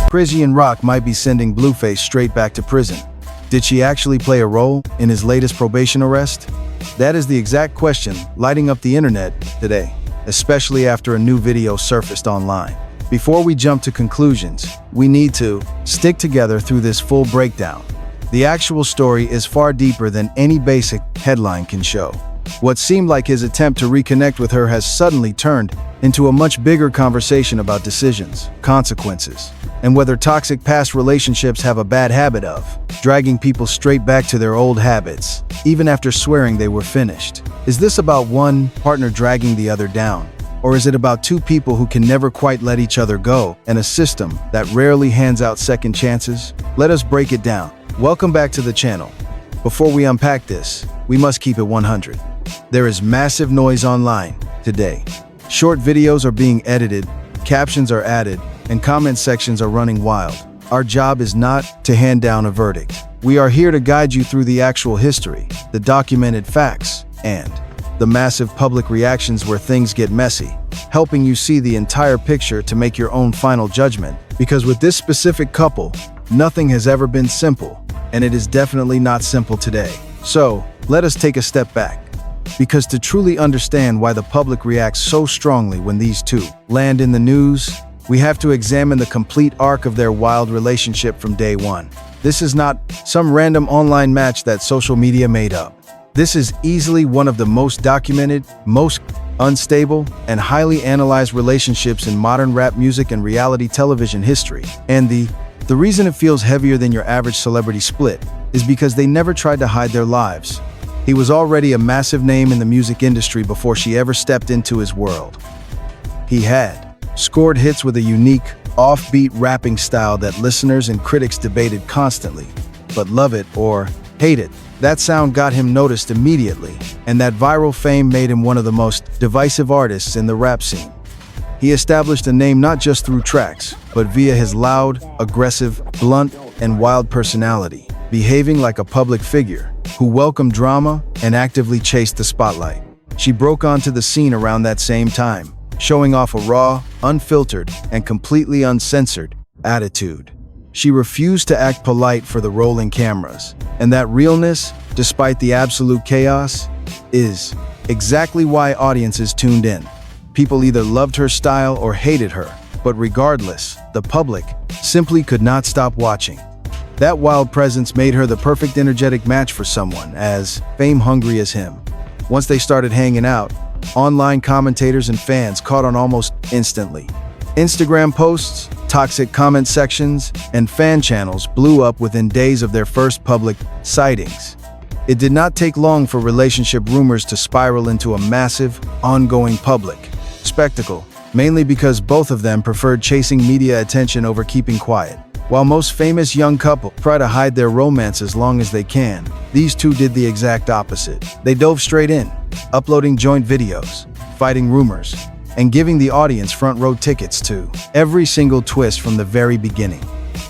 Chrisean Rock might be sending Blueface straight back to prison. Did she actually play a role in his latest probation arrest? That is the exact question lighting up the internet today, especially after a new video surfaced online. Before we jump to conclusions, we need to stick together through this full breakdown. The actual story is far deeper than any basic headline can show. What seemed like his attempt to reconnect with her has suddenly turned into a much bigger conversation about decisions, consequences, and whether toxic past relationships have a bad habit of dragging people straight back to their old habits, even after swearing they were finished. Is this about one partner dragging the other down? Or is it about two people who can never quite let each other go, and a system that rarely hands out second chances? Let us break it down. Welcome back to the channel. Before we unpack this, we must keep it 100. There is massive noise online today. Short videos are being edited, captions are added, and comment sections are running wild. Our job is not to hand down a verdict. We are here to guide you through the actual history, the documented facts, and the massive public reactions where things get messy, helping you see the entire picture to make your own final judgment. Because with this specific couple, nothing has ever been simple, and it is definitely not simple today. So, let us take a step back. Because to truly understand why the public reacts so strongly when these two land in the news, we have to examine the complete arc of their wild relationship from day one. This is not some random online match that social media made up. This is easily one of the most documented, most unstable, and highly analyzed relationships in modern rap music and reality television history. And the reason it feels heavier than your average celebrity split is because they never tried to hide their lives. He was already a massive name in the music industry before she ever stepped into his world. He had scored hits with a unique, offbeat rapping style that listeners and critics debated constantly. But love it or hate it, that sound got him noticed immediately, and that viral fame made him one of the most divisive artists in the rap scene. He established a name not just through tracks, but via his loud, aggressive, blunt, and wild personality, behaving like a public figure who welcomed drama and actively chased the spotlight. She broke onto the scene around that same time, showing off a raw, unfiltered, and completely uncensored attitude. She refused to act polite for the rolling cameras, and that realness, despite the absolute chaos, is exactly why audiences tuned in. People either loved her style or hated her, but regardless, the public simply could not stop watching. That wild presence made her the perfect energetic match for someone as fame-hungry as him. Once they started hanging out, online commentators and fans caught on almost instantly. Instagram posts, toxic comment sections, and fan channels blew up within days of their first public sightings. It did not take long for relationship rumors to spiral into a massive, ongoing public spectacle, mainly because both of them preferred chasing media attention over keeping quiet. While most famous young couples try to hide their romance as long as they can, these two did the exact opposite. They dove straight in, uploading joint videos, fighting rumors, and giving the audience front row tickets to every single twist from the very beginning.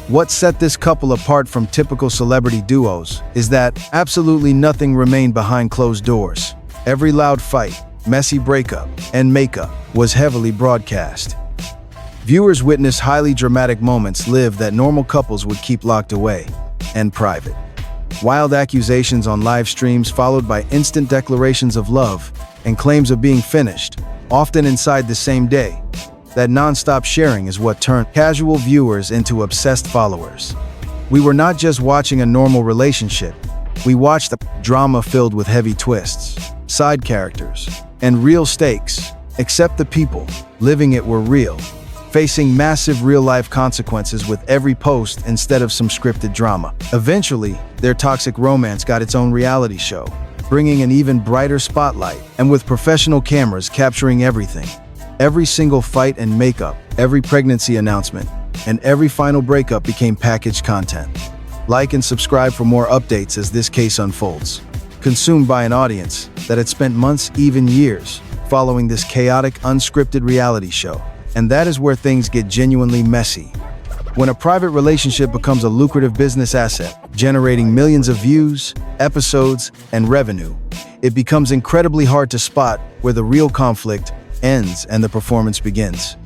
What set this couple apart from typical celebrity duos is that absolutely nothing remained behind closed doors. Every loud fight, messy breakup, and makeup was heavily broadcast. Viewers witnessed highly dramatic moments lived that normal couples would keep locked away and private. Wild accusations on live streams followed by instant declarations of love and claims of being finished, often inside the same day. That non-stop sharing is what turned casual viewers into obsessed followers. We were not just watching a normal relationship, we watched a drama filled with heavy twists, side characters, and real stakes, except the people living it were real, facing massive real-life consequences with every post instead of some scripted drama. Eventually, their toxic romance got its own reality show, bringing an even brighter spotlight, and with professional cameras capturing everything. Every single fight and makeup, every pregnancy announcement, and every final breakup became packaged content. Like and subscribe for more updates as this case unfolds. Consumed by an audience that had spent months, even years, following this chaotic, unscripted reality show. And that is where things get genuinely messy. When a private relationship becomes a lucrative business asset, generating millions of views, episodes, and revenue, it becomes incredibly hard to spot where the real conflict ends and the performance begins.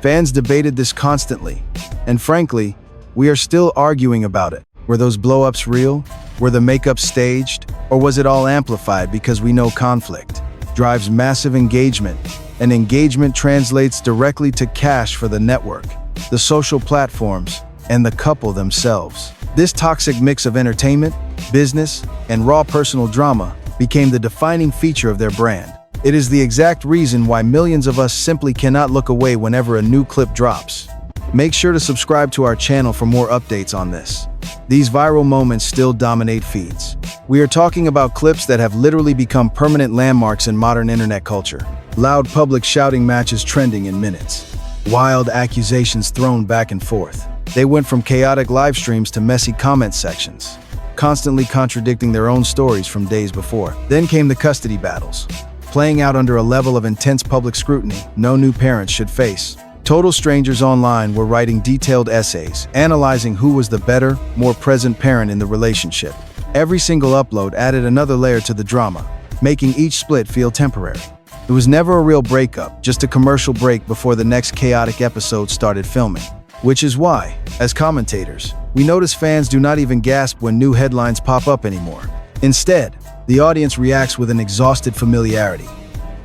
Fans debated this constantly, And frankly, we are still arguing about it. Were those blow-ups real? Were the makeup staged? Or was it all amplified because we know conflict drives massive engagement, and engagement translates directly to cash for the network, the social platforms, and the couple themselves. This toxic mix of entertainment, business, and raw personal drama became the defining feature of their brand. It is the exact reason why millions of us simply cannot look away whenever a new clip drops. Make sure to subscribe to our channel for more updates on this. These viral moments still dominate feeds. We are talking about clips that have literally become permanent landmarks in modern internet culture. Loud public shouting matches trending in minutes. Wild accusations thrown back and forth. They went from chaotic live streams to messy comment sections, constantly contradicting their own stories from days before. Then came the custody battles, playing out under a level of intense public scrutiny no new parents should face. Total strangers online were writing detailed essays, analyzing who was the better, more present parent in the relationship. Every single upload added another layer to the drama, making each split feel temporary. It was never a real breakup, just a commercial break before the next chaotic episode started filming. Which is why, as commentators, we notice fans do not even gasp when new headlines pop up anymore. Instead, the audience reacts with an exhausted familiarity.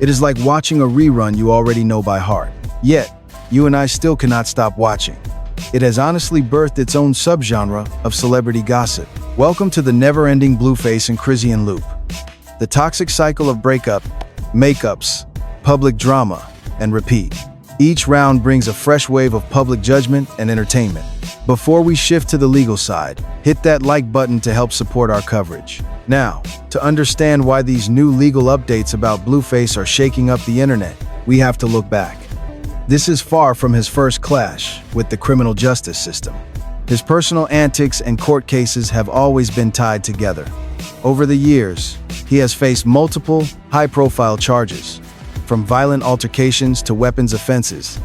It is like watching a rerun you already know by heart. Yet, you and I still cannot stop watching. It has honestly birthed its own subgenre of celebrity gossip. Welcome to the never-ending Blueface and Chrisean loop. The toxic cycle of breakup, makeups, public drama, and repeat. Each round brings a fresh wave of public judgment and entertainment. Before we shift to the legal side, hit that like button to help support our coverage. Now, to understand why these new legal updates about Blueface are shaking up the internet, we have to look back. This is far from his first clash with the criminal justice system. His personal antics and court cases have always been tied together. Over the years, he has faced multiple, high-profile charges, from violent altercations to weapons offenses,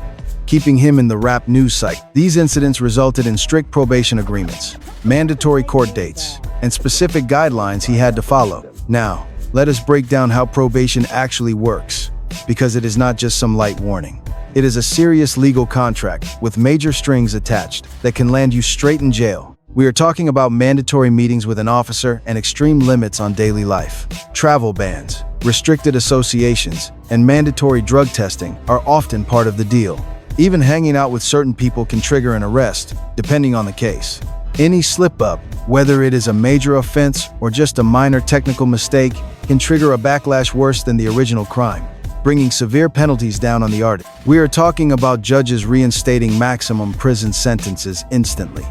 keeping him in the rap news cycle. These incidents resulted in strict probation agreements, mandatory court dates, and specific guidelines he had to follow. Now, let us break down how probation actually works, because it is not just some light warning. It is a serious legal contract with major strings attached that can land you straight in jail. We are talking about mandatory meetings with an officer and extreme limits on daily life. Travel bans, restricted associations, and mandatory drug testing are often part of the deal. Even hanging out with certain people can trigger an arrest, depending on the case. Any slip-up, whether it is a major offense or just a minor technical mistake, can trigger a backlash worse than the original crime, bringing severe penalties down on the artist. We are talking about judges reinstating maximum prison sentences instantly.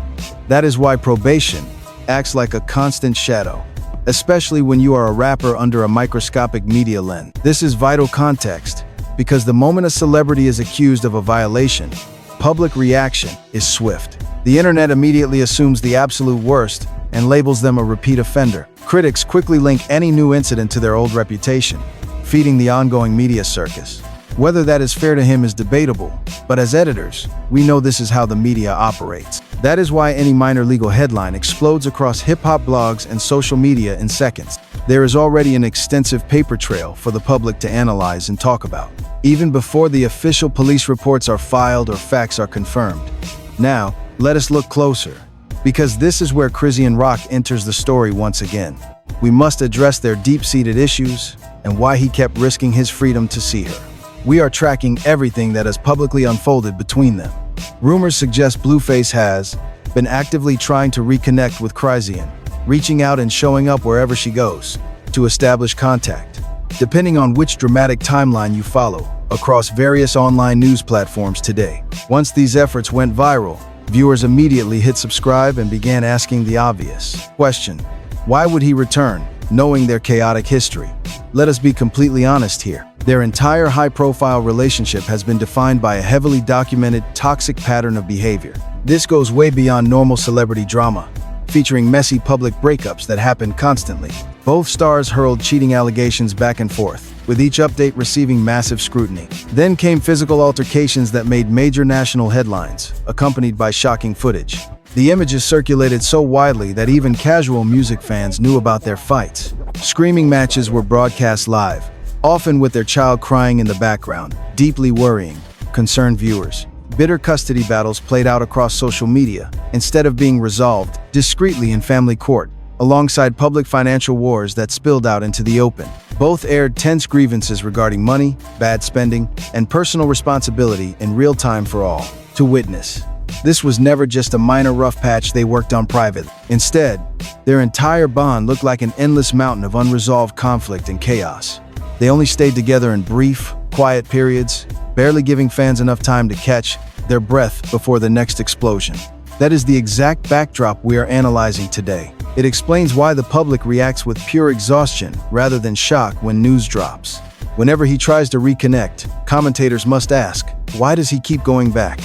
That is why probation acts like a constant shadow, especially when you are a rapper under a microscopic media lens. This is vital context, because the moment a celebrity is accused of a violation, public reaction is swift. The internet immediately assumes the absolute worst and labels them a repeat offender. Critics quickly link any new incident to their old reputation, feeding the ongoing media circus. Whether that is fair to him is debatable, but as editors, we know this is how the media operates. That is why any minor legal headline explodes across hip-hop blogs and social media in seconds. There is already an extensive paper trail for the public to analyze and talk about, even before the official police reports are filed or facts are confirmed. Now, let us look closer, because this is where Chrisean Rock enters the story once again. We must address their deep-seated issues and why he kept risking his freedom to see her. We are tracking everything that has publicly unfolded between them. Rumors suggest Blueface has been actively trying to reconnect with Chrisean, reaching out and showing up wherever she goes to establish contact. Depending on which dramatic timeline you follow across various online news platforms today. Once these efforts went viral, viewers immediately hit subscribe and began asking the obvious question: why would he return, knowing their chaotic history? Let us be completely honest here. Their entire high-profile relationship has been defined by a heavily documented, toxic pattern of behavior. This goes way beyond normal celebrity drama, featuring messy public breakups that happen constantly. Both stars hurled cheating allegations back and forth, with each update receiving massive scrutiny. Then came physical altercations that made major national headlines, accompanied by shocking footage. The images circulated so widely that even casual music fans knew about their fights. Screaming matches were broadcast live, often with their child crying in the background, deeply worrying concerned viewers. bitter custody battles played out across social media, instead of being resolved discreetly in family court, alongside public financial wars that spilled out into the open. Both aired tense grievances regarding money, bad spending, and personal responsibility in real time for all to witness. This was never just a minor rough patch they worked on privately. Instead, their entire bond looked like an endless mountain of unresolved conflict and chaos. They only stayed together in brief, quiet periods, barely giving fans enough time to catch their breath before the next explosion. That is the exact backdrop we are analyzing today. It explains why the public reacts with pure exhaustion rather than shock when news drops. Whenever he tries to reconnect, commentators must ask, why does he keep going back?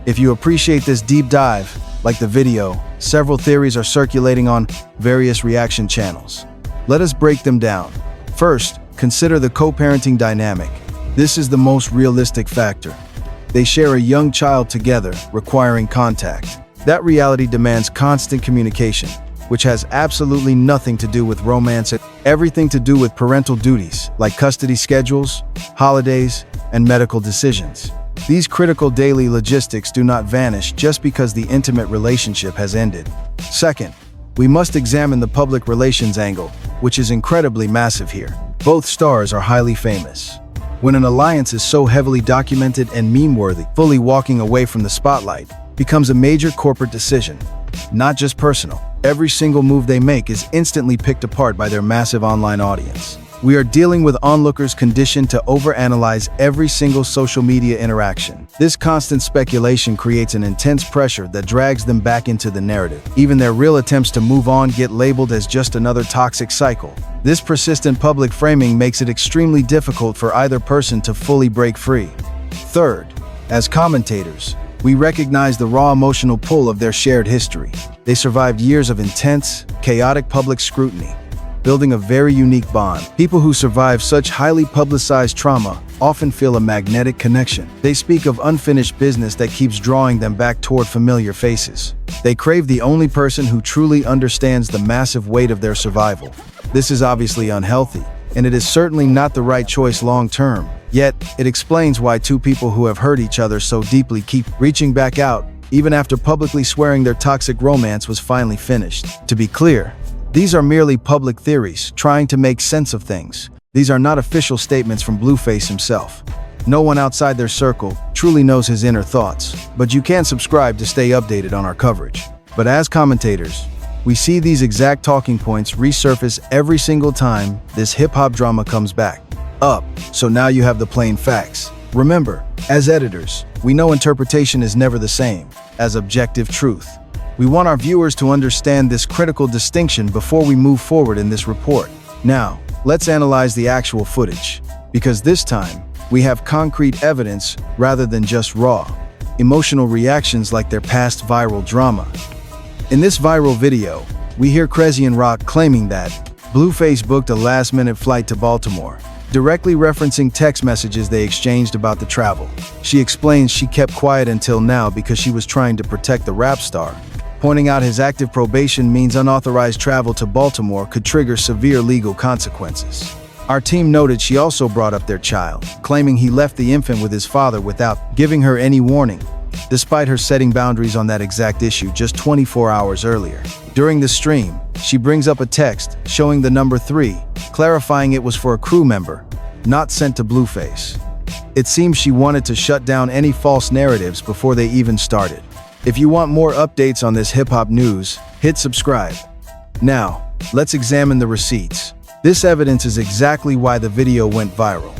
If you appreciate this deep dive, like the video, several theories are circulating on various reaction channels. Let us break them down. First, consider the co-parenting dynamic. This is the most realistic factor. They share a young child together, requiring contact. That reality demands constant communication, which has absolutely nothing to do with romance and everything to do with parental duties, like custody schedules, holidays, and medical decisions. These critical daily logistics do not vanish just because the intimate relationship has ended. Second, we must examine the public relations angle, which is incredibly massive here. Both stars are highly famous. When an alliance is so heavily documented and meme-worthy, fully walking away from the spotlight becomes a major corporate decision, not just personal. Every single move they make is instantly picked apart by their massive online audience. We are dealing with onlookers conditioned to overanalyze every single social media interaction. This constant speculation creates an intense pressure that drags them back into the narrative. Even their real attempts to move on get labeled as just another toxic cycle. This persistent public framing makes it extremely difficult for either person to fully break free. Third, as commentators, we recognize the raw emotional pull of their shared history. They survived years of intense, chaotic public scrutiny, building a very unique bond. People who survive such highly publicized trauma often feel a magnetic connection. They speak of unfinished business that keeps drawing them back toward familiar faces. They crave the only person who truly understands the massive weight of their survival. This is obviously unhealthy, and it is certainly not the right choice long-term. Yet, it explains why two people who have hurt each other so deeply keep reaching back out, even after publicly swearing their toxic romance was finally finished. To be clear, these are merely public theories, trying to make sense of things. These are not official statements from Blueface himself. No one outside their circle truly knows his inner thoughts, but you can subscribe to stay updated on our coverage. But as commentators, we see these exact talking points resurface every single time this hip-hop drama comes back up. So now you have the plain facts. Remember, as editors, we know interpretation is never the same as objective truth. We want our viewers to understand this critical distinction before we move forward in this report. Now, let's analyze the actual footage, because this time, we have concrete evidence rather than just raw, emotional reactions like their past viral drama. In this viral video, we hear Chrisean Rock claiming that Blueface booked a last-minute flight to Baltimore, directly referencing text messages they exchanged about the travel. She explains she kept quiet until now because she was trying to protect the rap star, pointing out his active probation means unauthorized travel to Baltimore could trigger severe legal consequences. Our team noted she also brought up their child, claiming he left the infant with his father without giving her any warning, despite her setting boundaries on that exact issue just 24 hours earlier. During the stream, she brings up a text showing the number 3, clarifying it was for a crew member, not sent to Blueface. It seems she wanted to shut down any false narratives before they even started. If you want more updates on this hip-hop news, hit subscribe. Now, let's examine the receipts. This evidence is exactly why the video went viral.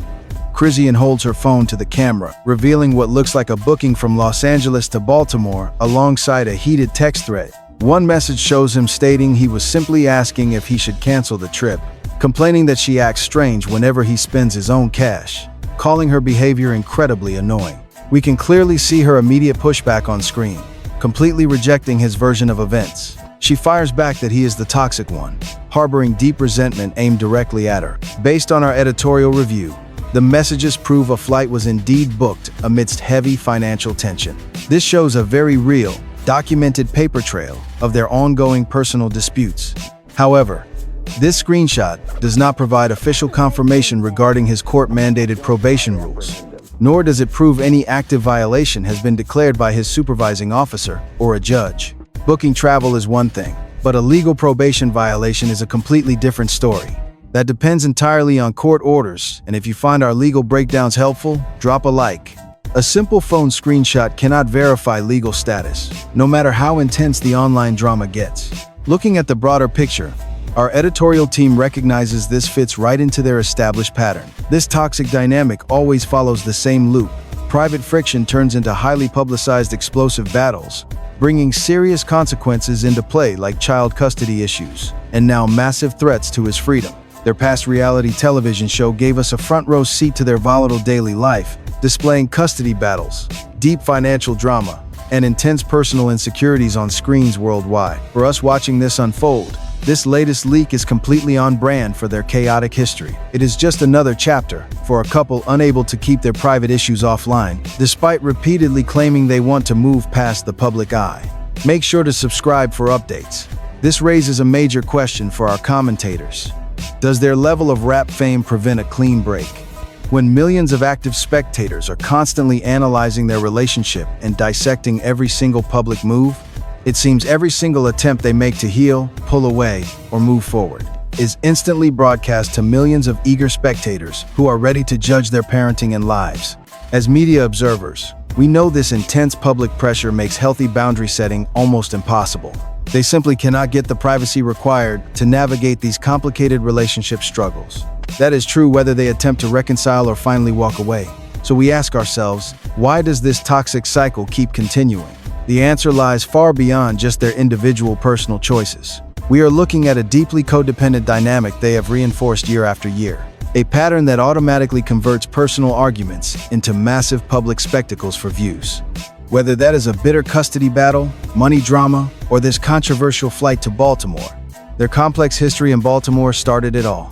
Chrisean holds her phone to the camera, revealing what looks like a booking from Los Angeles to Baltimore alongside a heated text thread. One message shows him stating he was simply asking if he should cancel the trip, complaining that she acts strange whenever he spends his own cash, calling her behavior incredibly annoying. We can clearly see her immediate pushback on screen, completely rejecting his version of events. She fires back that he is the toxic one, harboring deep resentment aimed directly at her. Based on our editorial review, the messages prove a flight was indeed booked amidst heavy financial tension. This shows a very real, documented paper trail of their ongoing personal disputes. However, this screenshot does not provide official confirmation regarding his court-mandated probation rules. nor does it prove any active violation has been declared by his supervising officer or a judge. Booking travel is one thing, but a legal probation violation is a completely different story. That depends entirely on court orders, and if you find our legal breakdowns helpful, drop a like. A simple phone screenshot cannot verify legal status, no matter how intense the online drama gets. Looking at the broader picture, our editorial team recognizes this fits right into their established pattern. This toxic dynamic always follows the same loop. Private friction turns into highly publicized explosive battles, bringing serious consequences into play like child custody issues, and now massive threats to his freedom. Their past reality television show gave us a front-row seat to their volatile daily life, displaying custody battles, deep financial drama, and intense personal insecurities on screens worldwide. For us watching this unfold, this latest leak is completely on brand for their chaotic history. It is just another chapter for a couple unable to keep their private issues offline, despite repeatedly claiming they want to move past the public eye. Make sure to subscribe for updates. This raises a major question for our commentators. Does their level of rap fame prevent a clean break? When millions of active spectators are constantly analyzing their relationship and dissecting every single public move, it seems every single attempt they make to heal, pull away, or move forward is instantly broadcast to millions of eager spectators who are ready to judge their parenting and lives. As media observers, we know this intense public pressure makes healthy boundary setting almost impossible. They simply cannot get the privacy required to navigate these complicated relationship struggles. That is true whether they attempt to reconcile or finally walk away. So we ask ourselves, why does this toxic cycle keep continuing? The answer lies far beyond just their individual personal choices. We are looking at a deeply codependent dynamic they have reinforced year after year. A pattern that automatically converts personal arguments into massive public spectacles for views. Whether that is a bitter custody battle, money drama, or this controversial flight to Baltimore, their complex history in Baltimore started it all.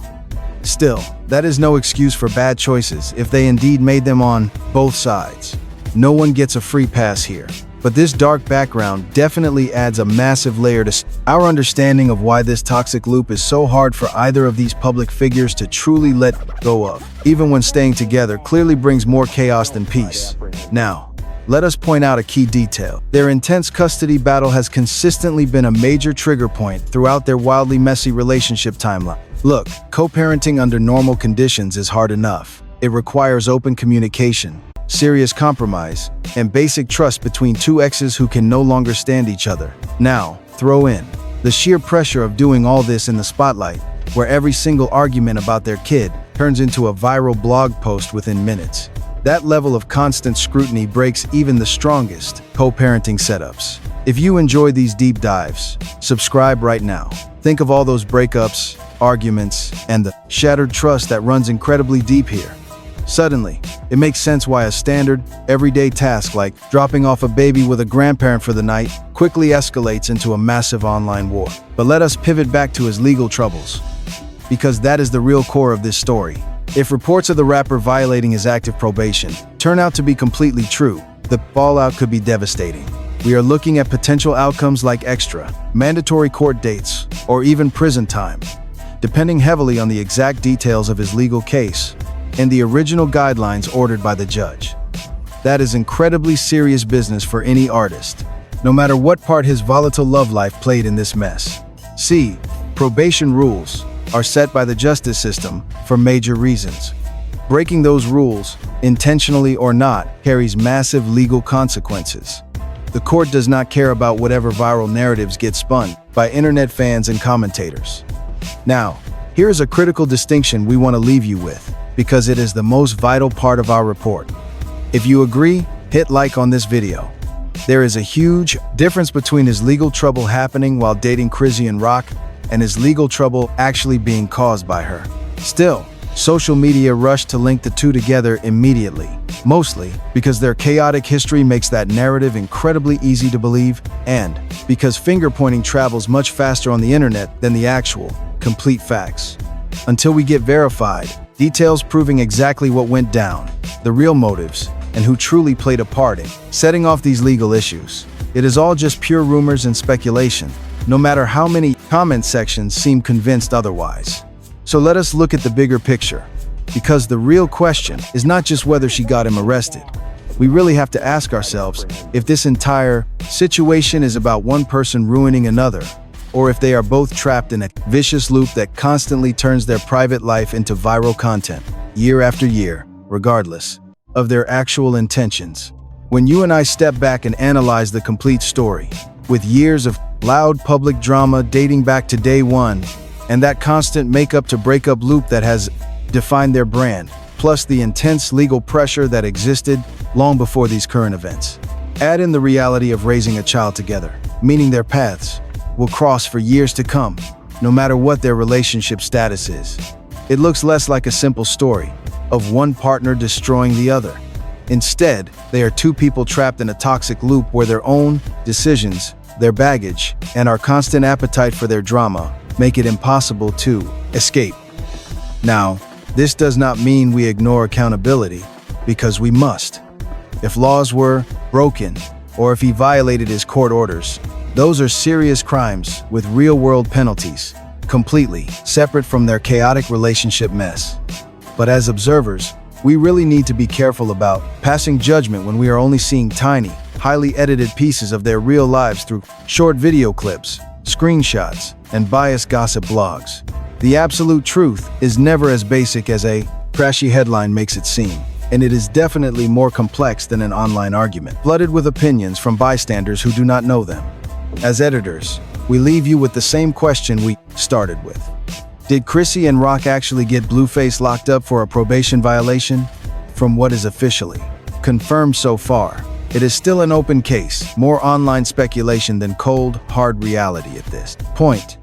Still, that is no excuse for bad choices if they indeed made them on both sides. No one gets a free pass here. But this dark background definitely adds a massive layer to our understanding of why this toxic loop is so hard for either of these public figures to truly let go of, even when staying together clearly brings more chaos than peace. Now, let us point out a key detail. Their intense custody battle has consistently been a major trigger point throughout their wildly messy relationship timeline. Look, co-parenting under normal conditions is hard enough. It requires open communication, serious compromise, and basic trust between two exes who can no longer stand each other. Now, throw in the sheer pressure of doing all this in the spotlight, where every single argument about their kid turns into a viral blog post within minutes. That level of constant scrutiny breaks even the strongest co-parenting setups. If you enjoy these deep dives, subscribe right now. Think of all those breakups, arguments, and the shattered trust that runs incredibly deep here. Suddenly, it makes sense why a standard, everyday task like dropping off a baby with a grandparent for the night quickly escalates into a massive online war. But let us pivot back to his legal troubles, because that is the real core of this story. If reports of the rapper violating his active probation turn out to be completely true, the fallout could be devastating. We are looking at potential outcomes like extra, mandatory court dates, or even prison time, depending heavily on the exact details of his legal case and the original guidelines ordered by the judge. That is incredibly serious business for any artist, no matter what part his volatile love life played in this mess. See, probation rules are set by the justice system for major reasons. Breaking those rules, intentionally or not, carries massive legal consequences. The court does not care about whatever viral narratives get spun by internet fans and commentators. Now, here is a critical distinction we want to leave you with, because it is the most vital part of our report. If you agree, hit like on this video. There is a huge difference between his legal trouble happening while dating Chrisean Rock and his legal trouble actually being caused by her. Still, social media rushed to link the two together immediately, mostly because their chaotic history makes that narrative incredibly easy to believe, and because finger-pointing travels much faster on the internet than the actual, complete facts. Until we get verified, details proving exactly what went down, the real motives, and who truly played a part in setting off these legal issues, it is all just pure rumors and speculation, no matter how many comment sections seem convinced otherwise. So let us look at the bigger picture. Because the real question is not just whether she got him arrested. We really have to ask ourselves if this entire situation is about one person ruining another, or if they are both trapped in a vicious loop that constantly turns their private life into viral content, year after year, regardless of their actual intentions. When you and I step back and analyze the complete story, with years of loud public drama dating back to day one, and that constant make-up-to-break-up loop that has defined their brand, plus the intense legal pressure that existed long before these current events. Add in the reality of raising a child together, meaning their paths will cross for years to come, no matter what their relationship status is. It looks less like a simple story of one partner destroying the other. Instead, they are two people trapped in a toxic loop where their own decisions, their baggage, and our constant appetite for their drama make it impossible to escape. Now, this does not mean we ignore accountability, because we must. If laws were broken, or if he violated his court orders, those are serious crimes with real-world penalties, completely separate from their chaotic relationship mess. But as observers, we really need to be careful about passing judgment when we are only seeing tiny, highly edited pieces of their real lives through short video clips, screenshots, and biased gossip blogs. The absolute truth is never as basic as a trashy headline makes it seem, and it is definitely more complex than an online argument, flooded with opinions from bystanders who do not know them. As editors, we leave you with the same question we started with. Did Chrisean Rock actually get Blueface locked up for a probation violation? From what is officially confirmed so far, it is still an open case, more online speculation than cold, hard reality at this point.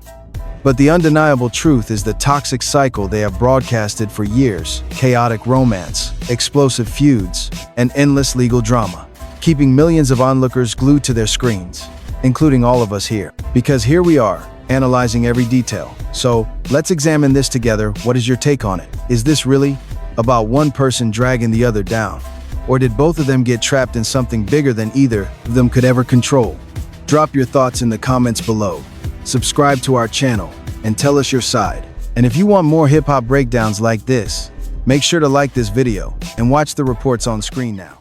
But the undeniable truth is the toxic cycle they have broadcasted for years: chaotic romance, explosive feuds, and endless legal drama, keeping millions of onlookers glued to their screens, including all of us here. Because here we are, analyzing every detail. So, let's examine this together. What is your take on it? Is this really about one person dragging the other down? Or did both of them get trapped in something bigger than either of them could ever control? Drop your thoughts in the comments below. Subscribe to our channel and tell us your side. And if you want more hip-hop breakdowns like this, make sure to like this video and watch the reports on screen now.